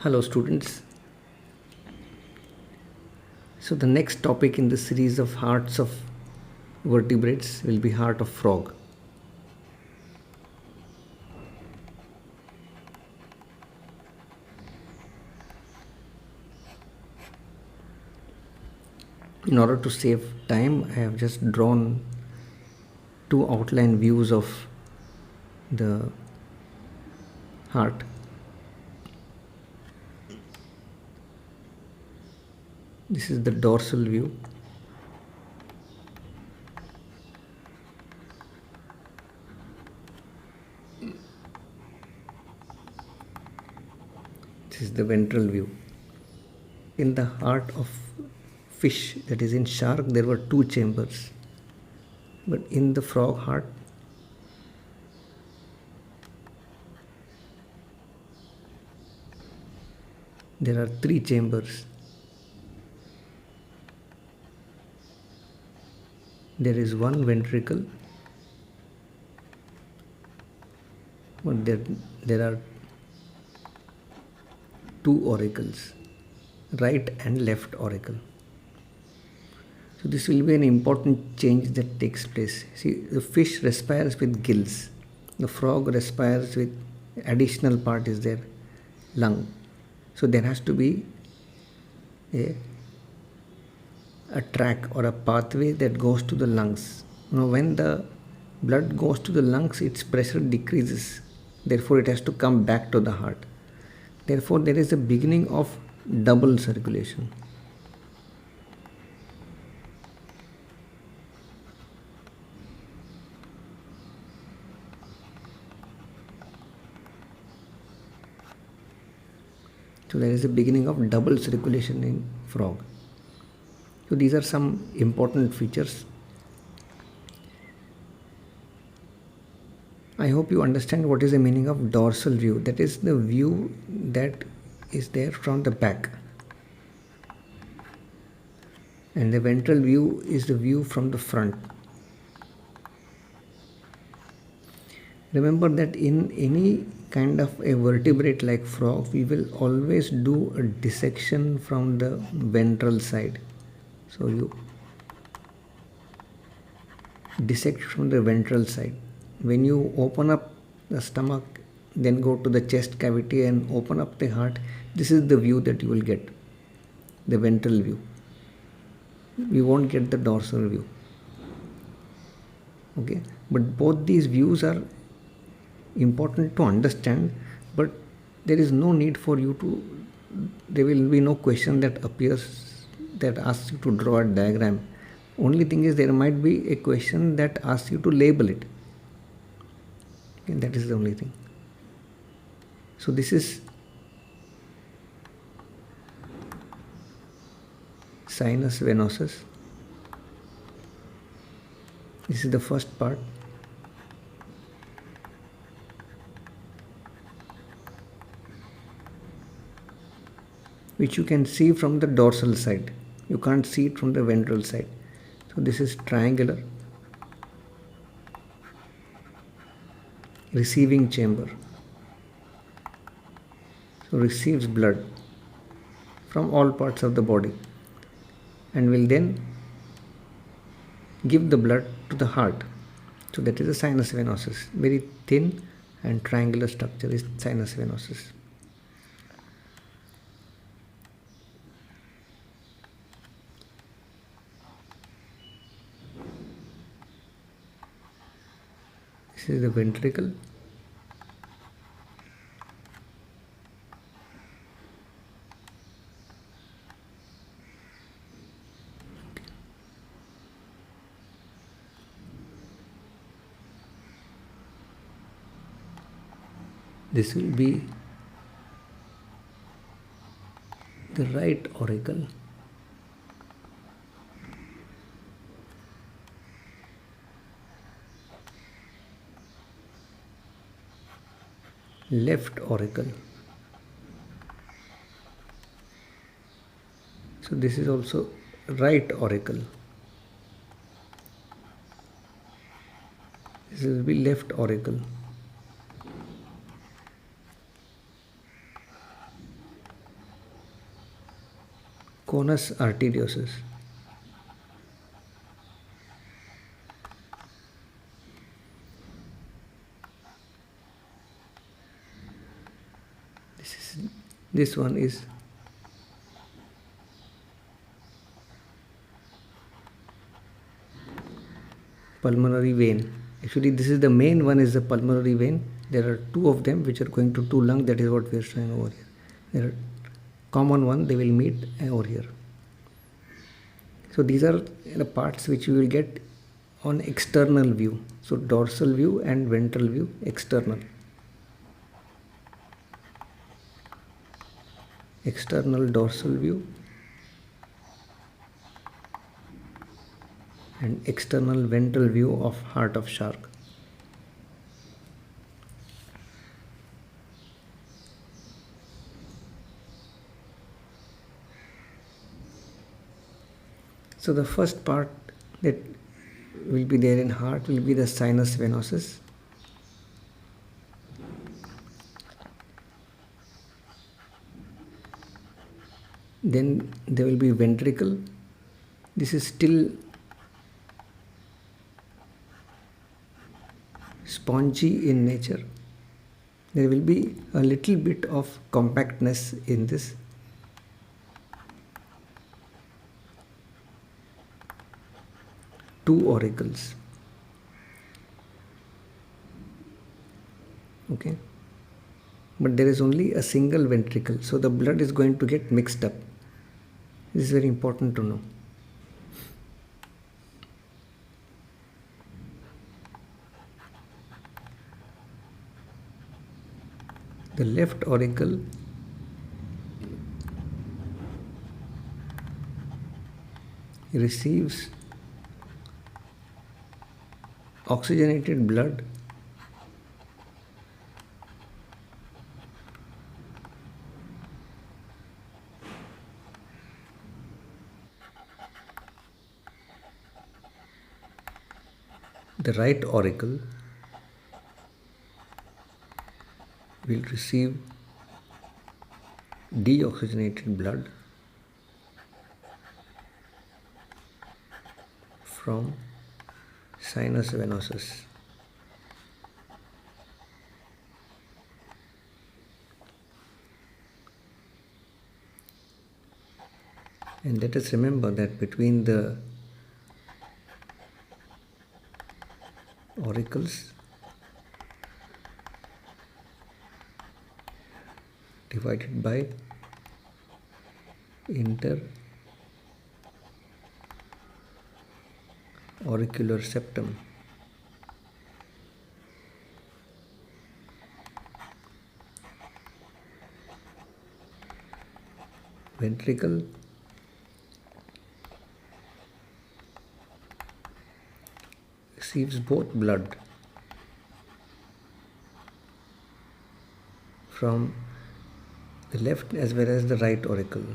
Hello students. So the next topic in the series of hearts of vertebrates will be heart of frog. In order to save time, I have just drawn two outline views of the heart. This is the dorsal view. This is the ventral view. In the heart of fish, that is in shark, there were two chambers. But in the frog heart, there are three chambers. There is one ventricle, but there are two auricles, right and left auricle. So this will be an important change that takes place. See, the fish respires with gills. The frog respires with additional part is there, lung. So there has to be a track or a pathway that goes to the lungs. Now when the blood goes to the lungs, its pressure decreases. Therefore it has to come back to the heart. Therefore there is a beginning of double circulation. So there is a beginning of double circulation in frog. So these are some important features. I hope you understand what is the meaning of dorsal view. That is the view that is there from the back. And the ventral view is the view from the front. Remember that in any kind of a vertebrate like frog, we will always do a dissection from the ventral side. So you dissect from the ventral side. When you open up the stomach, then go to the chest cavity and open up the heart, this is the view that you will get, the ventral view. We won't get the dorsal view. Okay, but both these views are important to understand, but there is no need for you to, there will be no question that appears that asks you to draw a diagram. Only thing is there might be a question that asks you to label it. And that is the only thing. So this is sinus venosus. This is the first part. Which you can see from the dorsal side. You can't see it from the ventral side. So this is triangular. Receiving chamber. So receives blood from all parts of the body and will then give the blood to the heart. So that is the sinus venosus. Very thin and triangular structure is sinus venosus. This is the ventricle. This will be the right auricle. Left auricle. So this is also right auricle. This will be left auricle. Conus arteriosus. This one is pulmonary vein. Actually, this is the main one, is the pulmonary vein. There are two of them which are going to two lungs. That is what we are showing over here. There are common one, they will meet over here. So these are the parts which you will get on external view. So dorsal view and ventral view, external. External dorsal view and external ventral view of heart of shark. So the first part that will be there in heart will be the sinus venosus. Then there will be ventricle. This is still spongy in nature. There will be a little bit of compactness in this. Two auricles. Okay. But there is only a single ventricle, so the blood is going to get mixed up. This is very important to know. The left auricle receives oxygenated blood the right auricle will receive deoxygenated blood from sinus venosus. And let us remember that between the auricles divided by inter-auricular septum, ventricle receives both blood from the left as well as the right auricle.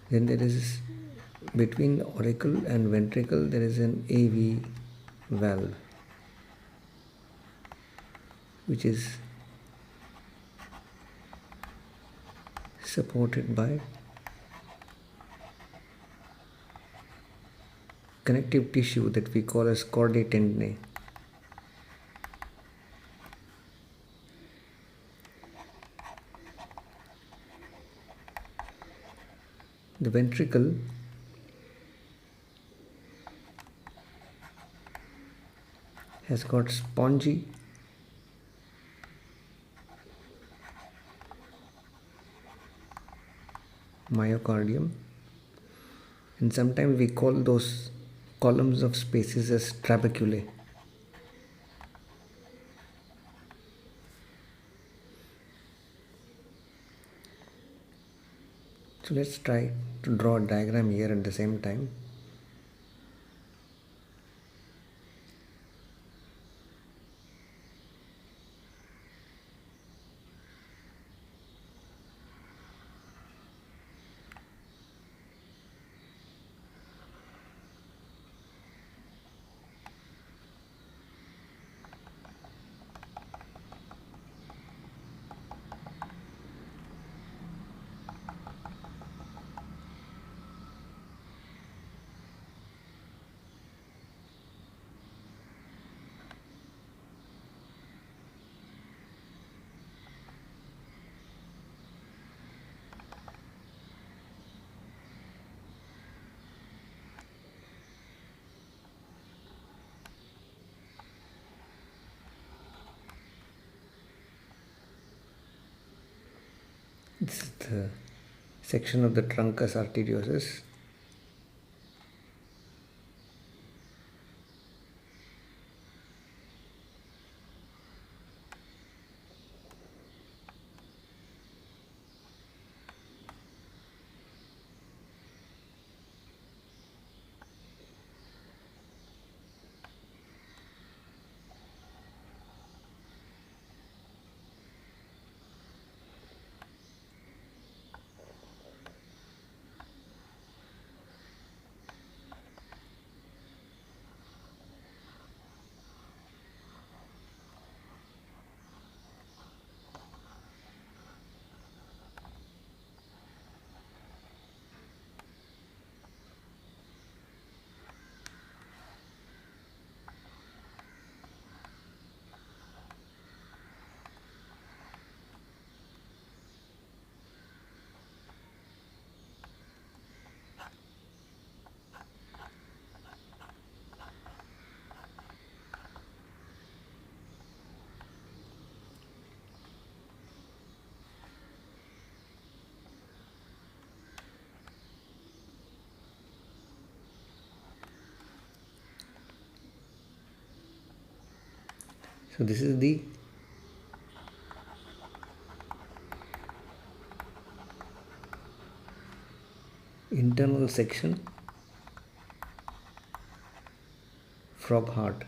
Then there is, between auricle and ventricle, there is an AV valve which is supported by connective tissue that we call as chordae tendineae. The ventricle has got spongy myocardium, and sometimes we call those columns of spaces as trabeculae. So let's try to draw a diagram here at the same time. This is the section of the Truncus Arteriosus. So this is the internal section, frog heart.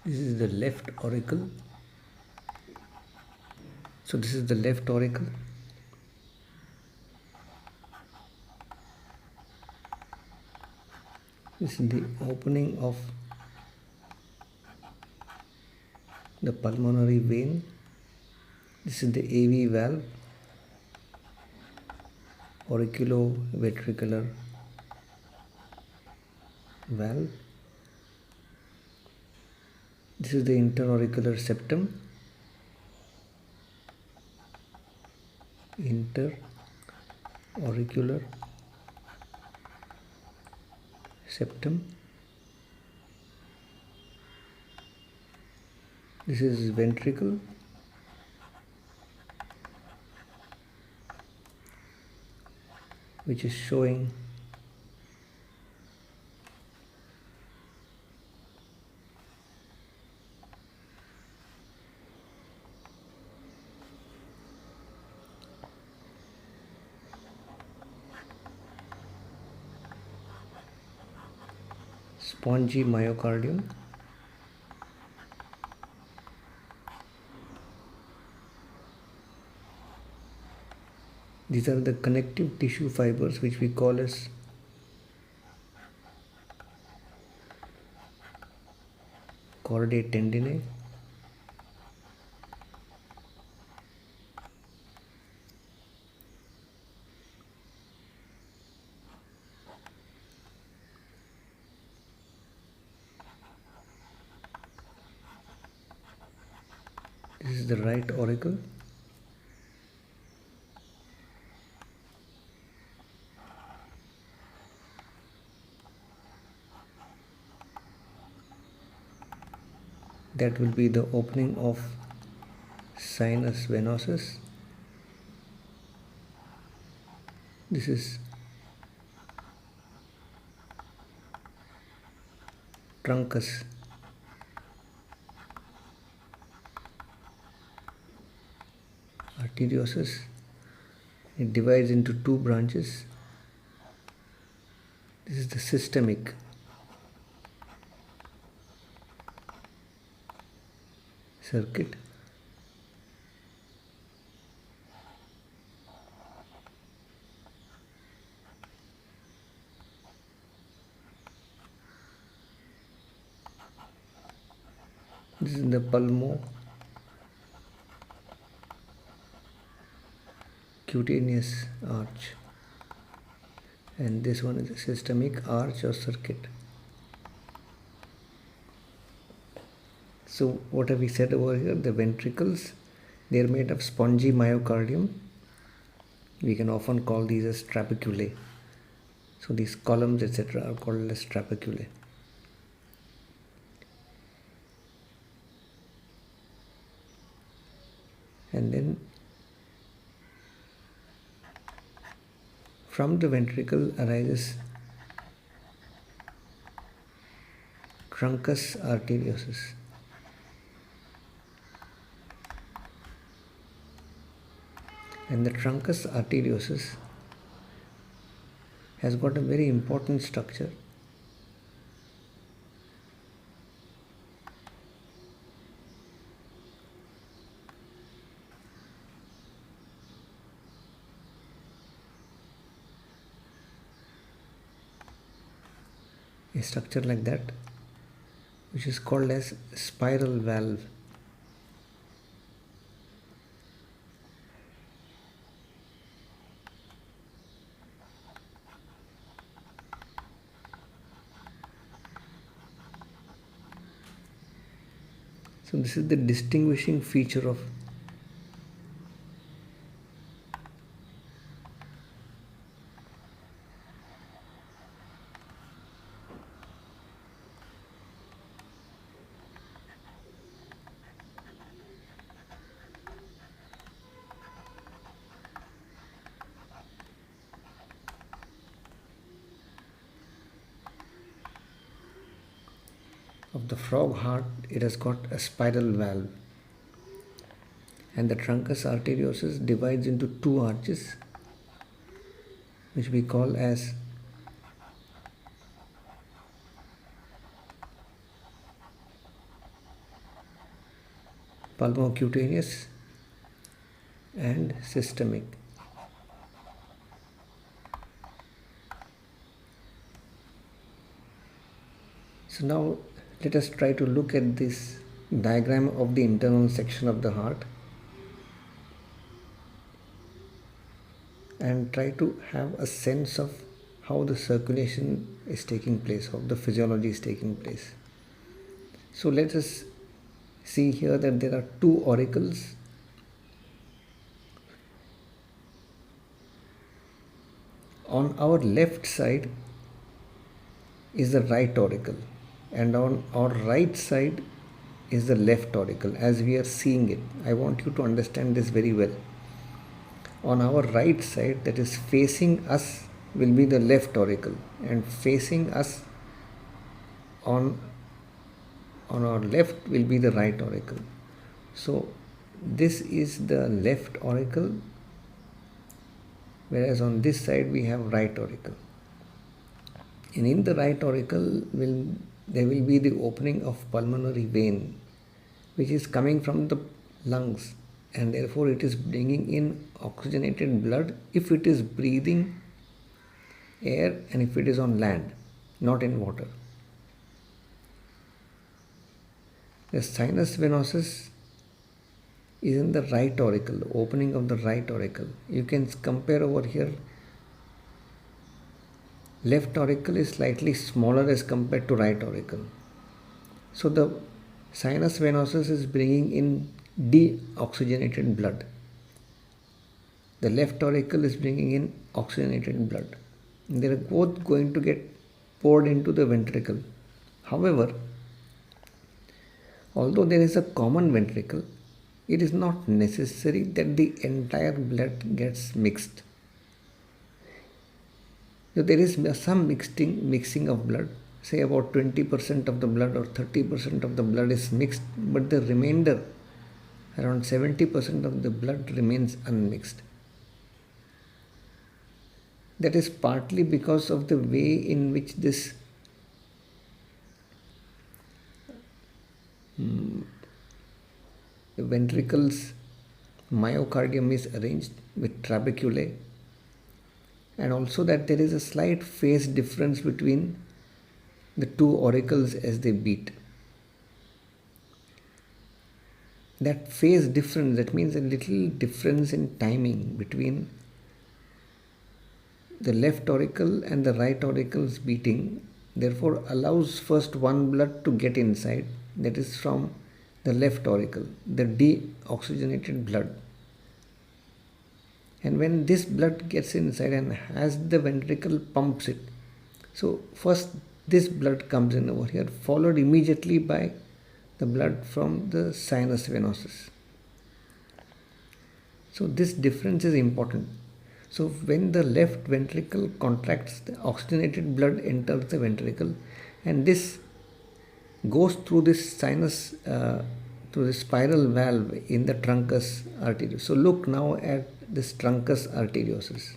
This is the left auricle. So this is the left auricle. This is the opening of the pulmonary vein. This is the AV valve, auriculoventricular valve. This is the interauricular septum, interauricular septum. This is ventricle. Which is showing spongy myocardium. These are the connective tissue fibers which we call as chordae tendinae. This is the right auricle. That will be the opening of sinus venosus. This is truncus arteriosus. It divides into two branches. This is the systemic circuit. This is the cutaneous arch, and this one is a systemic arch or circuit. So what have we said over here? The ventricles, they are made of spongy myocardium. We can often call these as trabeculae. So these columns, etc., are called as trabeculae. And then from the ventricle arises Truncus Arteriosus. And the Truncus Arteriosus has got a very important structure. A structure like that, which is called as spiral valve. So this is the distinguishing feature of the frog heart. It has got a spiral valve, and the Truncus Arteriosus divides into two arches, which we call as pulmocutaneous and systemic. So now let us try to look at this diagram of the internal section of the heart and try to have a sense of how the circulation is taking place, how the physiology is taking place. So let us see here that there are two auricles. On our left side is the right auricle, and on our right side is the left auricle as we are seeing it. I want you to understand this very well. On our right side, that is facing us, will be the left auricle, and facing us on our left will be the right auricle. So this is the left auricle, whereas on this side we have right auricle. And in the right auricle there will be the opening of pulmonary vein, which is coming from the lungs, and therefore it is bringing in oxygenated blood if it is breathing air and if it is on land, not in water. The sinus venosus is in the right auricle, the opening of the right auricle. You can compare over here. Left auricle is slightly smaller as compared to right auricle. So the sinus venosus is bringing in deoxygenated blood. The left auricle is bringing in oxygenated blood. They are both going to get poured into the ventricle. However, although there is a common ventricle, it is not necessary that the entire blood gets mixed. So there is some mixing of blood, say about 20% of the blood or 30% of the blood is mixed, but the remainder, around 70% of the blood, remains unmixed. That is partly because of the way in which this the ventricles myocardium is arranged with trabeculae, and also that there is a slight phase difference between the two auricles as they beat. That phase difference, that means a little difference in timing between the left auricle and the right auricle's beating, therefore allows first one blood to get inside, that is from the left auricle, the deoxygenated blood. And when this blood gets inside and as the ventricle pumps it, so first this blood comes in over here, followed immediately by the blood from the sinus venosus. So this difference is important. So when the left ventricle contracts, the oxygenated blood enters the ventricle, and this goes through this sinus, through the spiral valve in the truncus arteriosus. So look now at this truncus arteriosus.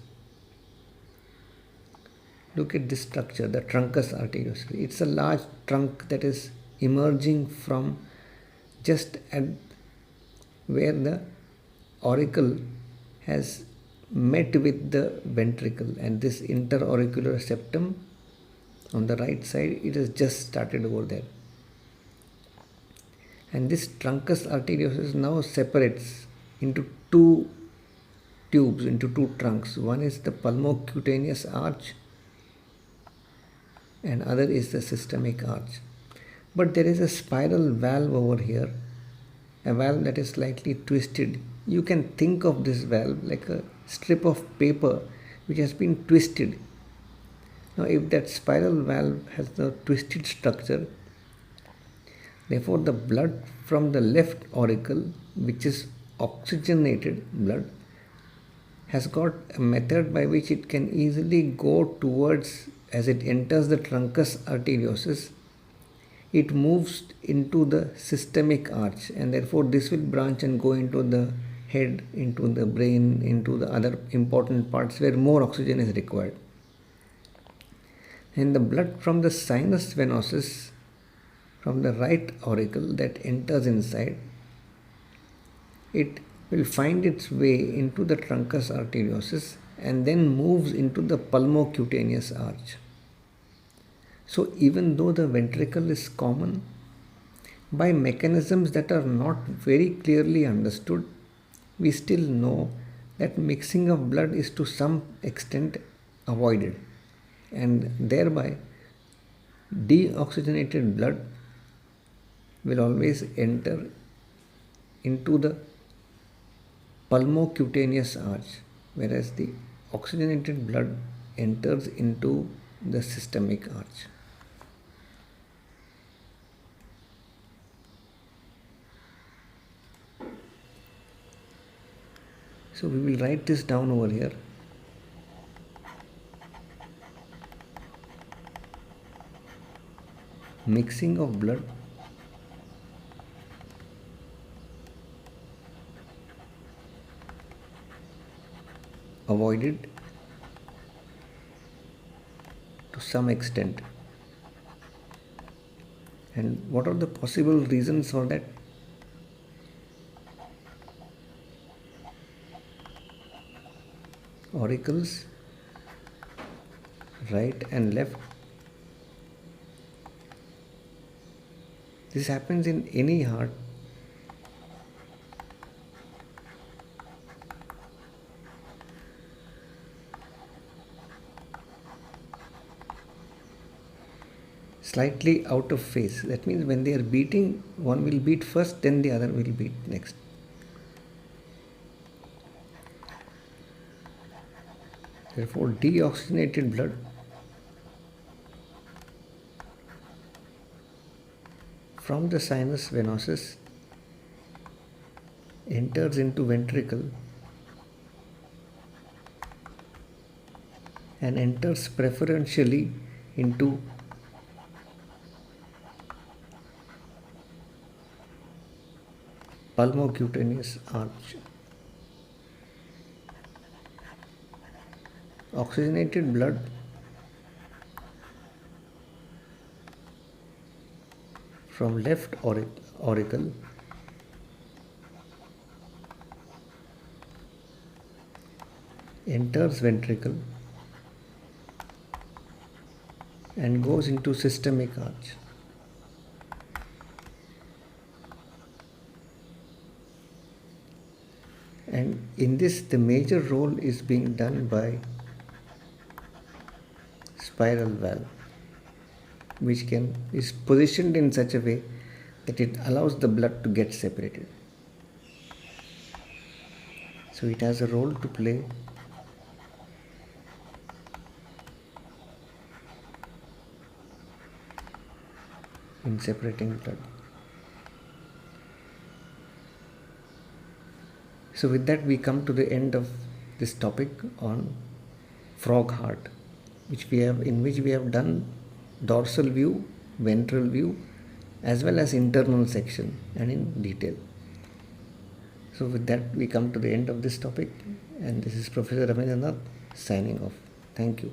Look at this structure, the truncus arteriosus. It's a large trunk that is emerging from just at where the auricle has met with the ventricle, and this interauricular septum on the right side, it has just started over there. And this truncus arteriosus now separates into two tubes, into two trunks. One is the pulmocutaneous arch and other is the systemic arch. But there is a spiral valve over here, a valve that is slightly twisted. You can think of this valve like a strip of paper which has been twisted. Now if that spiral valve has the twisted structure, therefore the blood from the left auricle, which is oxygenated blood, has got a method by which it can easily go towards, as it enters the truncus arteriosus, it moves into the systemic arch, and therefore this will branch and go into the head, into the brain, into the other important parts where more oxygen is required. And the blood from the sinus venosus, from the right auricle that enters inside, it will find its way into the truncus arteriosus and then moves into the pulmocutaneous arch. So even though the ventricle is common, by mechanisms that are not very clearly understood, we still know that mixing of blood is to some extent avoided, and thereby deoxygenated blood will always enter into the pulmocutaneous arch, whereas the oxygenated blood enters into the systemic arch. So we will write this down over here. Mixing of blood avoided to some extent. And what are the possible reasons for that? Auricles, right and left. This happens in any heart. Slightly out of phase. That means when they are beating, one will beat first, then the other will beat next. Therefore, deoxygenated blood from the sinus venosus enters into ventricle and enters preferentially into pulmocutaneous arch. Oxygenated blood from left auricle enters ventricle and goes into systemic arch. And in this, the major role is being done by spiral valve, which is positioned in such a way that it allows the blood to get separated. So it has a role to play in separating blood. So with that we come to the end of this topic on frog heart, in which we have done dorsal view, ventral view, as well as internal section and in detail. So with that we come to the end of this topic, and this is Professor Ramindranath signing off. Thank you.